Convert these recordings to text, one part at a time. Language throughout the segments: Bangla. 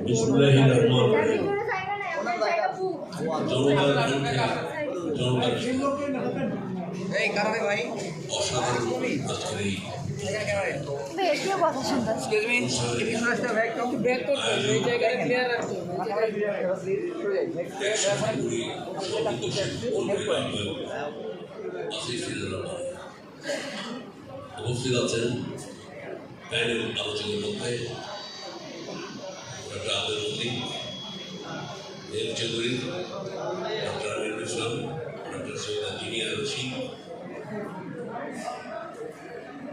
বিসমিল্লাহির রহমানির রহিম। জনতার কণ্ঠে অসাধারণ আজকের এই উপস্থিত আছেন প্যানেল আলোচনার মধ্যে ডক্টর আব্দুল মতিন, এল Chowdhury, doctor Amirul Islam, doctor Syed engineer Rashid,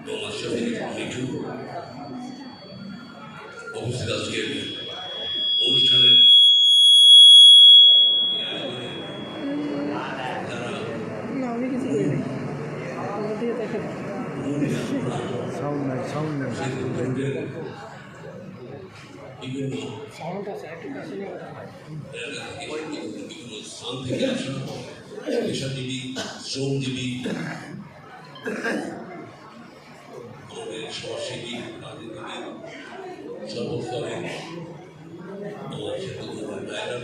Mohammad Shafiq Mithu. উপস্থিত আজকের অনুষ্ঠানের বিভিন্ন স্থান থেকে আসা পেশাজীবী, শ্রমজীবী, আমাদের সমাজসেবী, রাজনীতিবিদ, সর্বস্তরে আমার সাথে ভাইরা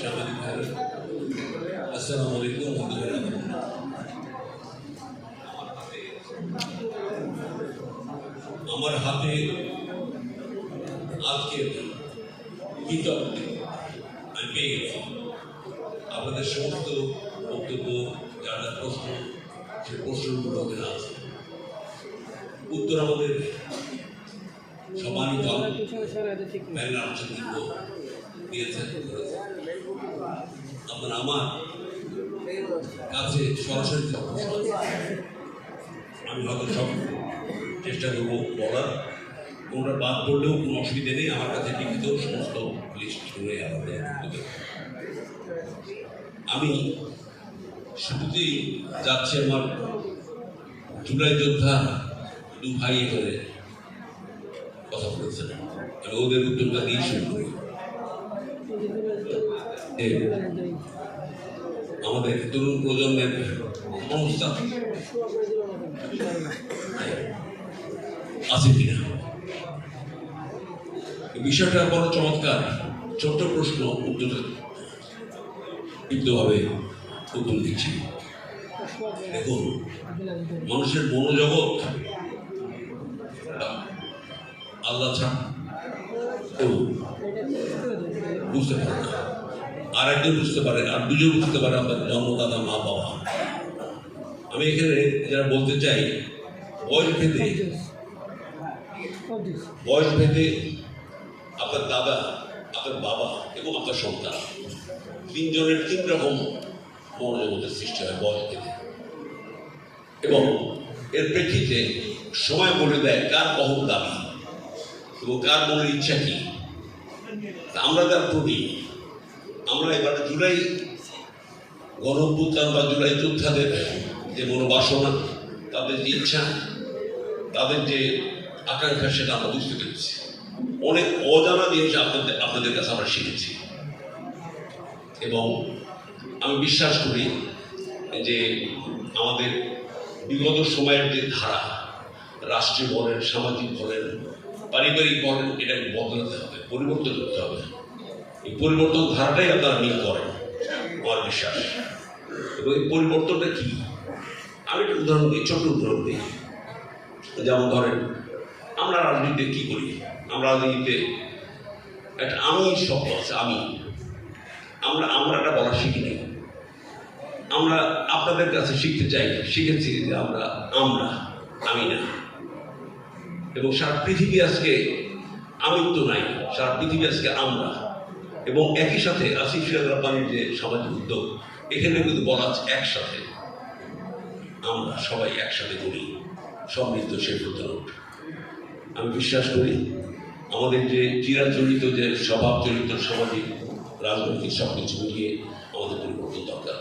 সাংবাদিক ভাইরা, আসসালামু আলাইকুম। আমার হাতে আজকের কিতাব আমি পেয়ে গেছি। আপনাদের সমস্ত বক্তব্য, যারা প্রশ্ন, সে প্রশ্নগুলো ওখানে আছে। উত্তর আমাদের সম্মানিত দিয়েছেন। আপনারা আমার কাছে সরাসরি আমি হয়তো সব চেষ্টা করবো বলার, কোনটা বাদ পড়লেও কোনো অসুবিধা নেই। আমার কাছে লিখিত সমস্ত লিস্ট করে আমাদের আমি শুরুতেই যাচ্ছি আমার জুলাই যোদ্ধা দু ভাই এখানে কথা বলেছেন, আমি ওদের উত্তরটা দিয়ে শুরু করি। আমাদের তরুণ প্রজন্মের অবস্থা আছে কিনা, বিষয়টা বড় চমৎকার। ছোট্ট প্রশ্ন, উত্তর তীব্রভাবে উত্তর দিচ্ছি। দেখুন, মানুষের মনোজগৎ আল্লাহ ছাড়া কেউ বুঝতে পারে না। আর একজন বুঝতে পারে, আর দুজন বুঝতে পারে, আপনার জন্মদাতা মা বাবা। আমি এখানে যারা বলতে চাই, বয়স ভেদে আপনার দাদা, আপনার বাবা এবং আপনার সন্তান, তিনজনের তিন রকম মনোজগতের সৃষ্টি হয় বয়স ভেদে। এবং এর প্রেক্ষিতে সময় বলে দেয় কার কখন দাবি এবং কার মনের ইচ্ছা কি। আমরা যার প্রতি, আমরা এবার জুলাই গণঅভ্যুত্থান বা জুলাই যোদ্ধাদের যে মনোবাসনা, তাদের যে ইচ্ছা, তাদের যে আকাঙ্ক্ষা, সেটা আমরা বুঝতে পেরেছি। অনেক অজানা জিনিস আপনাদের কাছে আমরা শিখেছি। এবং আমি বিশ্বাস করি যে আমাদের বিগত সময়ের যে ধারা, রাষ্ট্রীয় বলেন, সামাজিক বলেন, পারিবারিক বলেন, এটাকে বদলাতে হবে, পরিবর্তন করতে হবে। এই পরিবর্তন ধারাটাই আপনারা মিল করেন, আমার বিশ্বাস। এবং এই পরিবর্তনটা কি, আমি একটা উদাহরণ দিই, ছোট্ট উদাহরণ দিই। যেমন ধরেন, আমরা রাজনীতিতে কি করি, আমরা রাজনীতিতে একটা আমি শব্দ আছে, আমরা একটা বলা শিখিনি। আমরা আপনাদের কাছে শিখতে চাই, শিখেছি যে আমি না। এবং সারা পৃথিবী আজকে আমিত্ব নাই, সারা পৃথিবী আজকে আমরা। এবং একই সাথে আসিফ সিরাজ রাব্বানীর যে সামাজিক উদ্যোগ, এখানে কিন্তু বলা আছে একসাথে, আমরা সবাই একসাথে করি, সমৃদ্ধ সে প্রতিরোধ। আমি বিশ্বাস করি আমাদের যে চিরাচরিত, যে স্বভাবচরিত সামাজিক রাজনৈতিক সব কিছু মিলিয়ে আমাদের পরিবর্তন দরকার।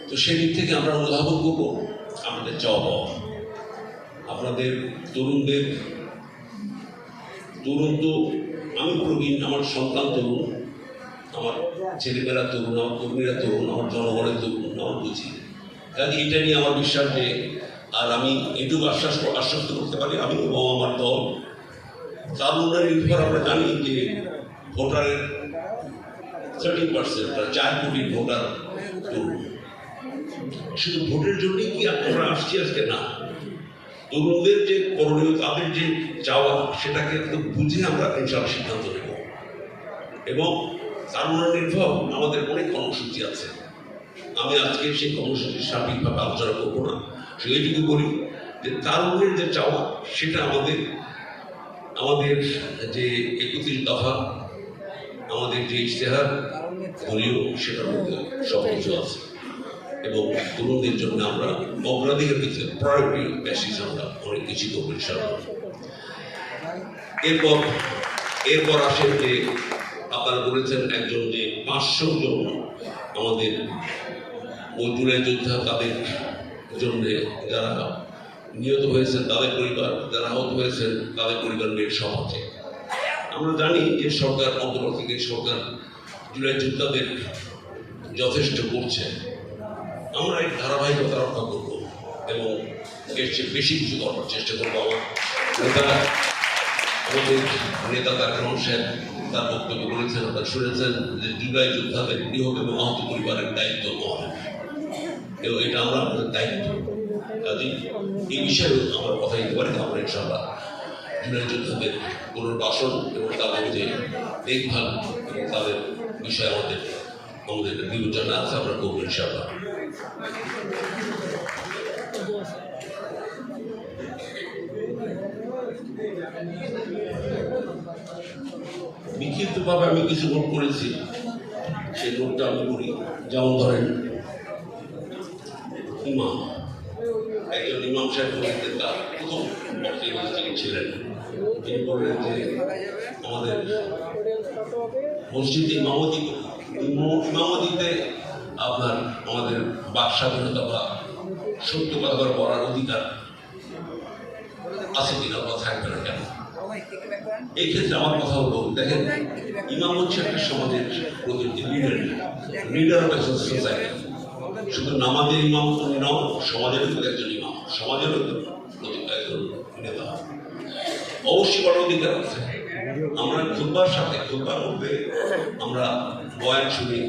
তো সেদিক থেকে আমরা অনুধাবন করবো আমাদের চাওয়া, আপনাদের তরুণদের, তরুণ তো আমি প্রবীণ, আমার সন্তান তরুণ, আমার ছেলেমেয়েরা তরুণ, আমার কর্মীরা তরুণ, আমার জনগণের তরুণ, আমার বুঝি। কাজে এটা নিয়ে আমার বিশ্বাস যে, আর আমি এটুকু আশ্বস্ত করতে পারি, আমি এবং আমার দল তারুণ্যের নির্ভর আমরা জানি যে ভোটারের 30% 4 কোটি ভোটার তরুণ। শুধু ভোটের জন্যই কি আমরা আসছি আজকে? না, তরুণদের যে করণীয়, তাদের যে চাওয়া, সেটাকে একটু বুঝে আমরা ইনশাআল্লাহ সিদ্ধান্ত নেব। এবং তারুণ্য নির্ভর আমাদের অনেক কর্মসূচি আছে। আমি আজকে সেই কর্মসূচি সার্বিকভাবে আলোচনা করবো না, শুধু এইটুকু বলি যে তারুণ্যের যে চাওয়া, সেটা আমাদের যে 31 দফা, আমাদের যে ইশতেহার দলীয়, সেটার মধ্যে সব কিছু আছে। এবং তরুণদের জন্য আমরা অগ্রাধিকার দিতে প্রায়োরিটি বেসিস আমরা অনেক কিছু করবো ইনশাআল্লাহ। এরপর আসেন যে আপনারা বলেছেন একজন যে 500 জন আমাদের জুলাই যোদ্ধা, তাদের জন্য যারা নিহত হয়েছেন তাদের পরিবার, যারা আহত হয়েছেন তাদের পরিবার নিয়ে সমাজে আমরা জানি যে সরকার, অন্তর্বর্তীকালীন সরকার জুলাই যোদ্ধাদের যথেষ্ট করছে। আমরা এই ধারাবাহিকতা রক্ষা করব এবং এর চেয়ে বেশি কিছু করার চেষ্টা করবো। আমাদের নেতা তারেক রহমান সাহেব তার বক্তব্য বলেছেন, আপনারা শুনেছেন যে জুলাই যোদ্ধাদের নিহত এবং আহত পরিবারের দায়িত্ব মহান, এবং এটা আমরা আমাদের দায়িত্ব। কাজে এই বিষয়েও আমরা কথা দিতে পারি। আমরা ইনশাআল্লাহ জুলাই যোদ্ধাদের পুনর্বাসন এবং তাদের যে দেখভাল এবং তাদের বিষয়ে আমাদের বিবেচনা আছে, আমরা করবো ইনশাআল্লাহ। বিক্ষিপ্তভাবে আমি কিছু নোট করেছি, সেই নোটটা আমি করি। যেমন ধরেন, ইমাম, একজন ইমাম সাহেব তার প্রথম বক্তব্য তিনি ছিলেন, তিনি বললেন যে আমাদের মসজিদে ইমামতিতে আপনার আমাদের বাক স্বাধীনতা বা সত্য কথা বলার অধিকার আছে কিনা বা থাকবে না কেন? এই ক্ষেত্রে আমার কথা হলো, দেখেন, ইমাম হচ্ছে একটা সমাজের প্রতিনিধি, লিডার অফ একটা সোসাইটি। শুধু নামাজের ইমাম উনি নন, সমাজেরও কিন্তু একজন ইমাম, সমাজেরও একজন নেতা, অবশ্যই বড় অধিকার আছে। আমরা খুতবার মধ্যে আমরা বয়ান শুনি,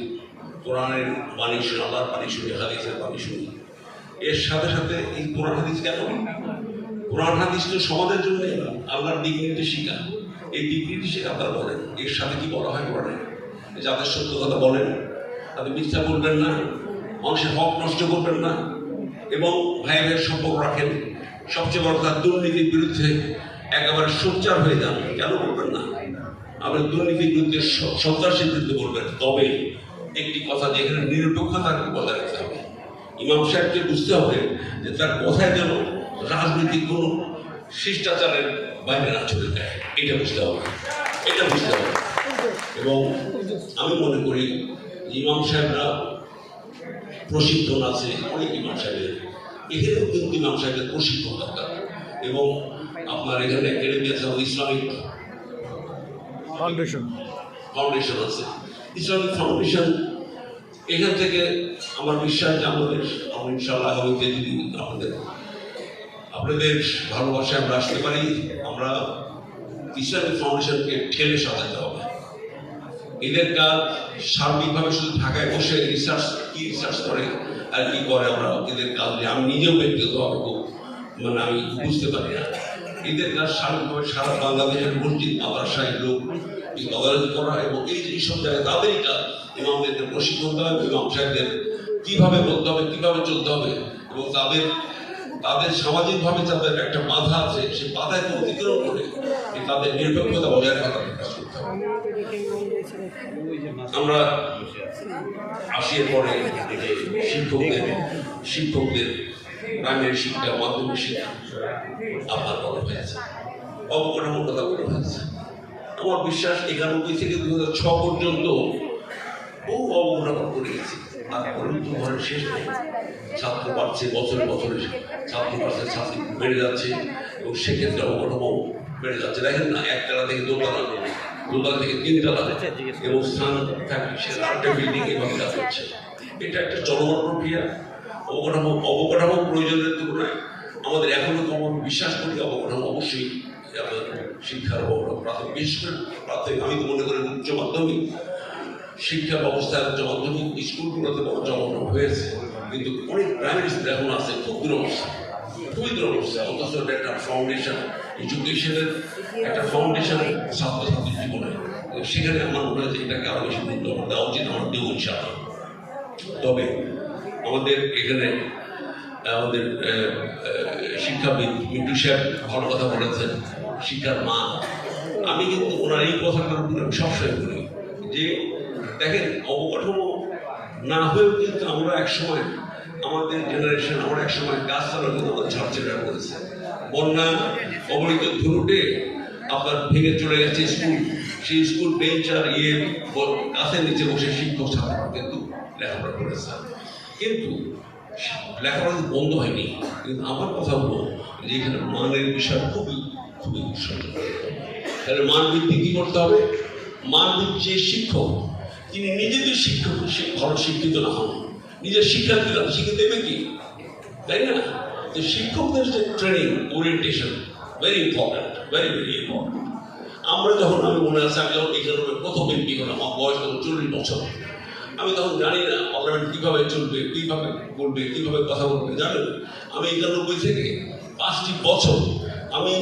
কোরআনের বাণী শুনি, আল্লাহর বাণী শুনি, হাদিসের বাণী শুনি। এর সাথে সাথে এই কোরআন হাদিস কেন? কোরআন হাদিস তো সমাজের জন্য আল্লাহর দিক নির্দেশিকা। এই দিক নির্দেশিকা আপনারা বলেন, এর সাথে কি বলা হয়? বলেন যাদের সত্য কথা বলেন, তাদের মিথ্যা বলবেন না, মানুষের হক নষ্ট করবেন না, এবং ভাই ভাইয়ের সম্পর্ক রাখেন। সবচেয়ে বড় কথা, দুর্নীতির বিরুদ্ধে একেবারে সোচ্চার হয়ে যান। কেন বলবেন না? আপনি দুর্নীতির বিরুদ্ধে, সন্ত্রাসের বিরুদ্ধে বলবেন। তবে একটি কথা, যে এখানে নিরপেক্ষতাকে বজায় রাখতে হবে। ইমাম সাহেবকে বুঝতে হবে যে তার কথায় যেন রাজনৈতিক কোনো শিষ্টাচারের বাইরে না চলে যায়, এটা বুঝতে হবে। এবং আমি মনে করি ইমাম সাহেবরা প্রশিক্ষণ আছে, অনেক ইমাম সাহেবের, এখানেও কিন্তু ইমাম সাহেবের প্রশিক্ষণ দরকার। এবং আপনার এখানে একাডেমি আছে, ইসলামিক ফাউন্ডেশন আছে, ইসলামিক ফাউন্ডেশন। এখান থেকে আমার বিশ্বাস যে আমরা ইনশাআল্লাহ আগামীতে যদি আপনাদের ভালোবাসায় আমরা আসতে পারি, আমরা ইসলামিক ফাউন্ডেশনকে ঠেলে সাজাতে হবে। এদের কাজ সার্বিকভাবে শুধু ঢাকায় বসে রিসার্চ করে আর কি করে, আমরা এদের কাজ আমি নিজেও ব্যক্তিগতভাবে আমি বুঝতে পারি না। এদের কাজ সার্বিকভাবে সারা বাংলাদেশের মসজিদ মাদ্রাসায় লোক তদারকি করা, এবং এই সব জায়গায় তাদেরই কাজ। ইমামদেরকে প্রশিক্ষণ দেওয়া, ইমাম সাহেবদের কিভাবে বলতে হবে, কিভাবে চলতে হবে, এবং তাদের সামাজিকভাবে যাদের একটা বাধা আছে, সেই বাধাকে অতিক্রম করে তাদের নিরপেক্ষতা বজায় রাখার কাজ করতে হবে। আমরা আসিয়ে পরে শিক্ষকদের প্রাইমারি শিক্ষা, মাধ্যমিক শিক্ষা আপনার বলা হয়েছে, অবকাঠামোর কথা বলা হয়েছে। আমার বিশ্বাস 91 থেকে 2006 পর্যন্ত বহু অবকাঠামো করে গেছি, তারপরে তো ঘরের শেষ নেই। ছাত্র বাড়ছে, বছরে ছাত্র বাড়ছে, ছাত্রী বেড়ে যাচ্ছে, এবং সেক্ষেত্রে অবকাঠামো বেড়ে যাচ্ছে। দেখেন না, একতলা থেকে দোতলা থেকে 3 তলা, এবং স্থান থাকবে সেটা আরেকটা বিল্ডিং এভাবে কাজ হচ্ছে। এটা একটা চলমান প্রক্রিয়া। অবকাঠামো প্রয়োজনের তুলনায় আমাদের এখনো কম, বিশ্বাস করি অবকাঠামো অবশ্যই শিক্ষার প্রাথমিক, বিশেষ করে প্রাথমিক, আমি তো মনে করি উচ্চ মাধ্যমিক শিক্ষা ব্যবস্থায় উচ্চ মাধ্যমিক স্কুলগুলোতে জমানো হয়েছে, কিন্তু অনেক প্রাইমারি স্কুল এখন আছে খুব দুরবস্থা, খুবই দুরবস্থা। অথচ একটা ফাউন্ডেশন, এডুকেশনের একটা ফাউন্ডেশন ছাত্রছাত্রীর জীবনে, সেখানে আমার মনে হয় যে এটাকে আরো বেশি গুরুত্ব দেওয়া উচিত, আমার দেব ইনশাআল্লাহ। তবে আমাদের এখানে আমাদের শিক্ষাবিদ মিন্টু সাহেব ভালো কথা বলেছেন, শিক্ষার মা। আমি কিন্তু ওনার এই কথাটার উপরে সবসময় বলি যে দেখেন, অবকাঠামো না হয়েও কিন্তু আমরা একসময়, আমাদের জেনারেশন, আমরা একসময় গাছপালা কিন্তু আমাদের ঝাড়ঝাড়া করেছে। বন্যা অবলিত ধুরুটে আপনার ভেঙে চলে গেছে স্কুল, সেই স্কুল বেঞ্চ আর গাছের নিচে বসে শিক্ষক ছাত্ররা কিন্তু লেখাপড়া করেছে। কিন্তু লেখাপড়া বন্ধ হয়নি, কিন্তু আমার কথা হলো যে এখানে মানের বিষয় খুবই খুবই তাহলে মান বৃদ্ধি কি করতে হবে? মান বৃদ্ধি, যে শিক্ষক তিনি নিজেদের শিক্ষক ভালো শিক্ষিত না হন, নিজের শিক্ষার্থীরা শিখে দেবে কি, তাই না? যে শিক্ষকদের যে training orientation very important, very very important. আমরা যখন, আমি মনে আছে আমি যখন এখানে প্রথম এমপি হলাম, আমার বয়স তখন 40 বছর, আমি তখন জানি না পার্লামেন্ট কিভাবে চলবে, কিভাবে বলবে, কিভাবে কথা বলবে, জানেন? আমি 91 থেকে 5টি বছর আমি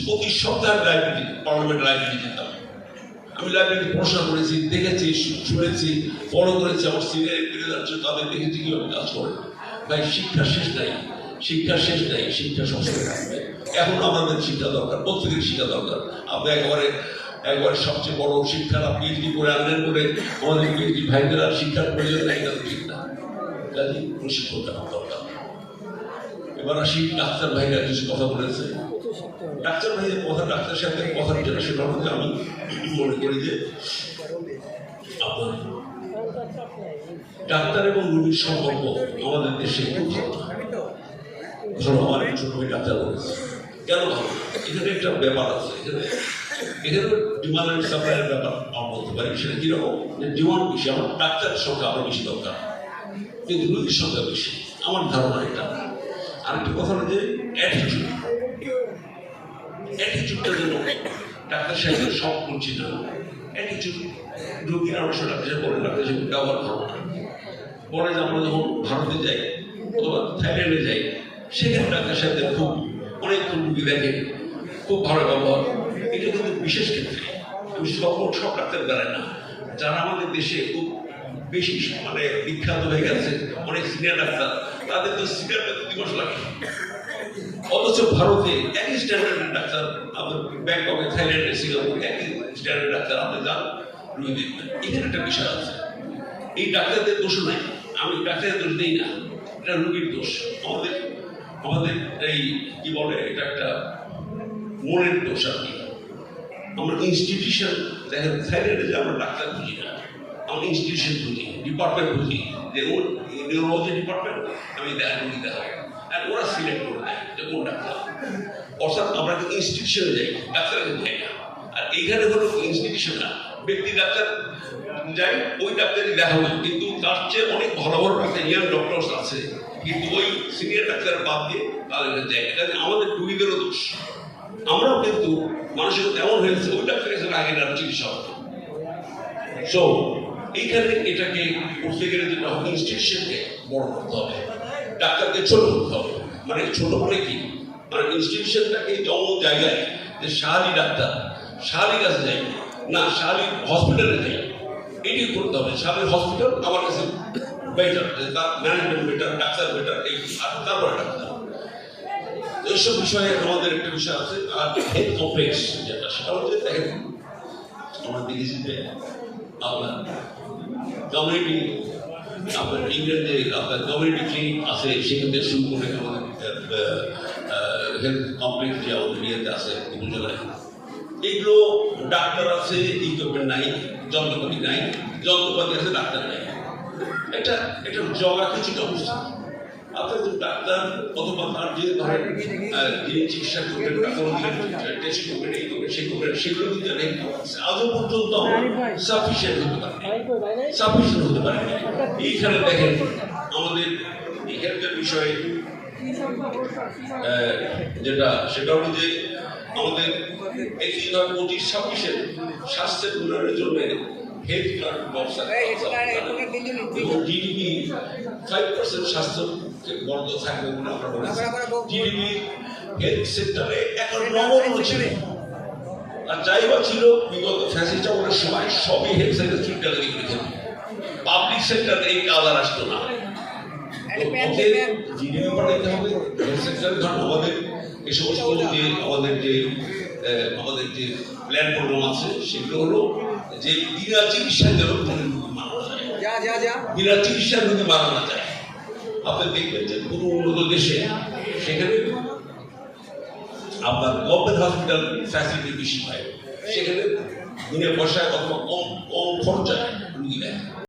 প্রতি সপ্তাহে লাইব্রেরি, পার্লামেন্ট লাইব্রেরি যেতাম। আমি লাইব্রেরি পড়াশোনা করেছি, দেখেছি, শুনেছি, ফলো করেছি, আমার সিনিয়র ফিরে যাচ্ছে, তাদের দেখেছি কিভাবে কাজ করে। ভাই, শিক্ষা শেষ নাই, শিক্ষা শেষ নাই, শিক্ষা সবসময় থাকবে। এখন আমাদের শিক্ষা দরকার, প্রত্যেকের শিক্ষা দরকার। আপনি একবারে সবচেয়ে বড় শিক্ষা পিএইচডি করে আনলেন বলে আমাদের পিএইচডি ভাইদের আর শিক্ষার প্রয়োজন নাই, এটা ঠিক না। কাজে প্রশিক্ষণ দরকার। এবার আসি, ডাক্তার ভাইরা কিছু কথা বলেছে। ডাক্তার ভাইয়ের কথা, ডাক্তার সাহেবের কথা যেটা, সেটা হচ্ছে আমি মনে করি যে আপনার ডাক্তার এবং রোগীর সম্পর্ক আমাদের দেশে খুব ভালো। আমার ছোট ভাই ডাক্তার বলেছে, কেন ভালো? এখানে একটা ব্যাপার আছে, এখানে ডিমান্ড অ্যান্ড সাপ্লাইয়ের ব্যাপার আমরা বলতে পারি। সেটা কিরকম? যে ডিমান্ড বেশি, আমার ডাক্তারের সংখ্যা আরো বেশি দরকার, কিন্তু রোগীর সংখ্যা বেশি, আমার ধারণা এটা। আরেকটা কথা হলো যে অ্যাটিটিউডটা যেন ডাক্তার সাহেবের সব করছি না, অ্যাটিটিউড রোগীরা অবশ্য ডাক্তার সাহেব বলে, ডাক্তার সাহেব ব্যবহার করো না। পরে যে আমরা যখন ভারতে যাই অথবা থাইল্যান্ডে যাই, সেখানে ডাক্তার সাহেবদের খুব অনেকক্ষণ রুগী দেখে, খুব ভালো ব্যবহার। এটা কিন্তু বিশেষ ক্ষেত্রে, আমি সব ডাক্তার দাঁড়ায় না, যারা আমাদের দেশে খুব বেশি মানে বিখ্যাত হয়ে গেছে, অনেক সিনিয়র ডাক্তার, তাদের তো সিনিয়র 2 মাস লাগে। অথচ ভারতে একই স্ট্যান্ডার্ডের ডাক্তার, আপনার ব্যাংককে, থাইল্যান্ডে, সিঙ্গাপুরে একই স্ট্যান্ডার্ড ডাক্তার আপনি যান, রুগী দেখবেন। এখানে একটা বিষয় আছে, এই ডাক্তারদের দোষ নাই, আমি ডাক্তারের দোষ দিই না, এটা রুগীর দোষ। আমাদের এই কি বলে, এটা একটা মনের দোষ আর কি। আমরা ইনস্টিটিউশন, দেখেন থাইল্যান্ডে যে আমরা ডাক্তার বুঝি না, আমরা ইনস্টিটিউশন বুঝি, ডিপার্টমেন্ট বুঝি, যে ওর নিউরোলজি ডিপার্টমেন্ট, আমি রুগী দেখাই, আর ওরা সিলেক্ট করে দেয় যে কোন ডাক্তার। অর্থাৎ আমরা কিন্তু ইনস্টিটিউশনে যাই, ডাক্তারের যাই না। আর এইখানে হলো ইনস্টিটিউশন না, ব্যক্তি ডাক্তার যাই, ওই ডাক্তারই দেখাবো, কিন্তু তার চেয়ে অনেক ভালো ভালো ডাক্তার, ইয়াং ডক্টরস আছে, কিন্তু ওই সিনিয়র ডাক্তার বাদ দিয়ে তাদের যাই। এটা আমাদের রুগীদেরও দোষ। আমরাও কিন্তু মানুষের এমন হয়েছে, ওই ডাক্তার কাছে আগে না চিকিৎসা হতো। সো এইখানে এটাকে করতে গেলে যেটা হবে, ইনস্টিটিউশনকে বড় করতে হবে, ডাক্তারকে ছোট করতে হবে। মানে ছোট মানে কি, মানে ইনস্টিটিউশনটাকে যেমন জায়গায় যে শাহালি ডাক্তার, শাহালি কাছে যাই না, শাহালি হসপিটালে যাই, এটি করতে হবে। শাহালি হসপিটাল আমার কাছে বেটার, তার ম্যানেজমেন্ট বেটার, ডাক্তার বেটার, এই আর তারপরে ডাক্তার। এইসব বিষয়ে আমাদের একটা বিষয় আছে। আর হেলথ কমপ্লেক্স যেটা, সেটা হচ্ছে দেখেন, আমরা দেখেছি যে আপনার কমিউনিটি, আপনার ইংল্যান্ডে আপনার কমিউনিটি ক্লিনিক আছে, সেখান থেকে শুরু করে আমাদের হেলথ কমপ্লেক্স যে আমাদের ইয়েতে আছে উপজেলায়, এগুলো ডাক্তার আছে, ইকুইপমেন্ট নাই, যন্ত্রপাতি নাই, যন্ত্রপাতি আছে, ডাক্তার নাই। এটা জগা কিছুটা অবস্থা। আপনার যে ডাক্তার অথবা তার যে ধরেন যিনি চিকিৎসা করবেন, টেস্ট করবেন, এই করবেন, সেই করবেন, সেগুলো কিন্তু আজও পর্যন্ত সাফিসিয়েন্ট হতে পারে, সাফিসিয়েন্ট হতে পারে। এইখানে দেখেন আমাদের হেলথের বিষয়ে যেটা, সেটা হলো যে আমাদের 21-26 স্বাস্থ্যের উন্নয়নের জন্য হেলথ কার্ড ব্যবস্থা এবং জিডিপি 5% স্বাস্থ্যকে বন্ধ থাকবে বলে আমরা বলেছি। জিডিপি হেলথ সেক্টরে এখন নগণ্য ছিল, আর যাই বা ছিল বিগত ফ্যাসিস্ট আমলের সময় সবই হেলথ সেক্টর চুটকালে দিয়ে রেখে পাবলিক সেক্টর এই কাজ আর আসতো না। জিডিপি বাড়াইতে হবে হেলথ সেক্টরে, কারণ আমাদের এই সমস্ত যে আমাদের যে প্ল্যান প্রোগ্রাম আছে সেগুলো হলো যে বিনা চিকিৎসায় যেন মারা যায়, বিনা চিকিৎসায় রোগী মারা না যায়। আপনি দেখবেন যে কোনো উন্নত দেশে সেখানে আপনার গভর্নমেন্ট হসপিটাল ফ্যাসিলিটি বেশি হয়, সেখানে বিনা পয়সায় অথবা কম খরচায় রুগী দেয়।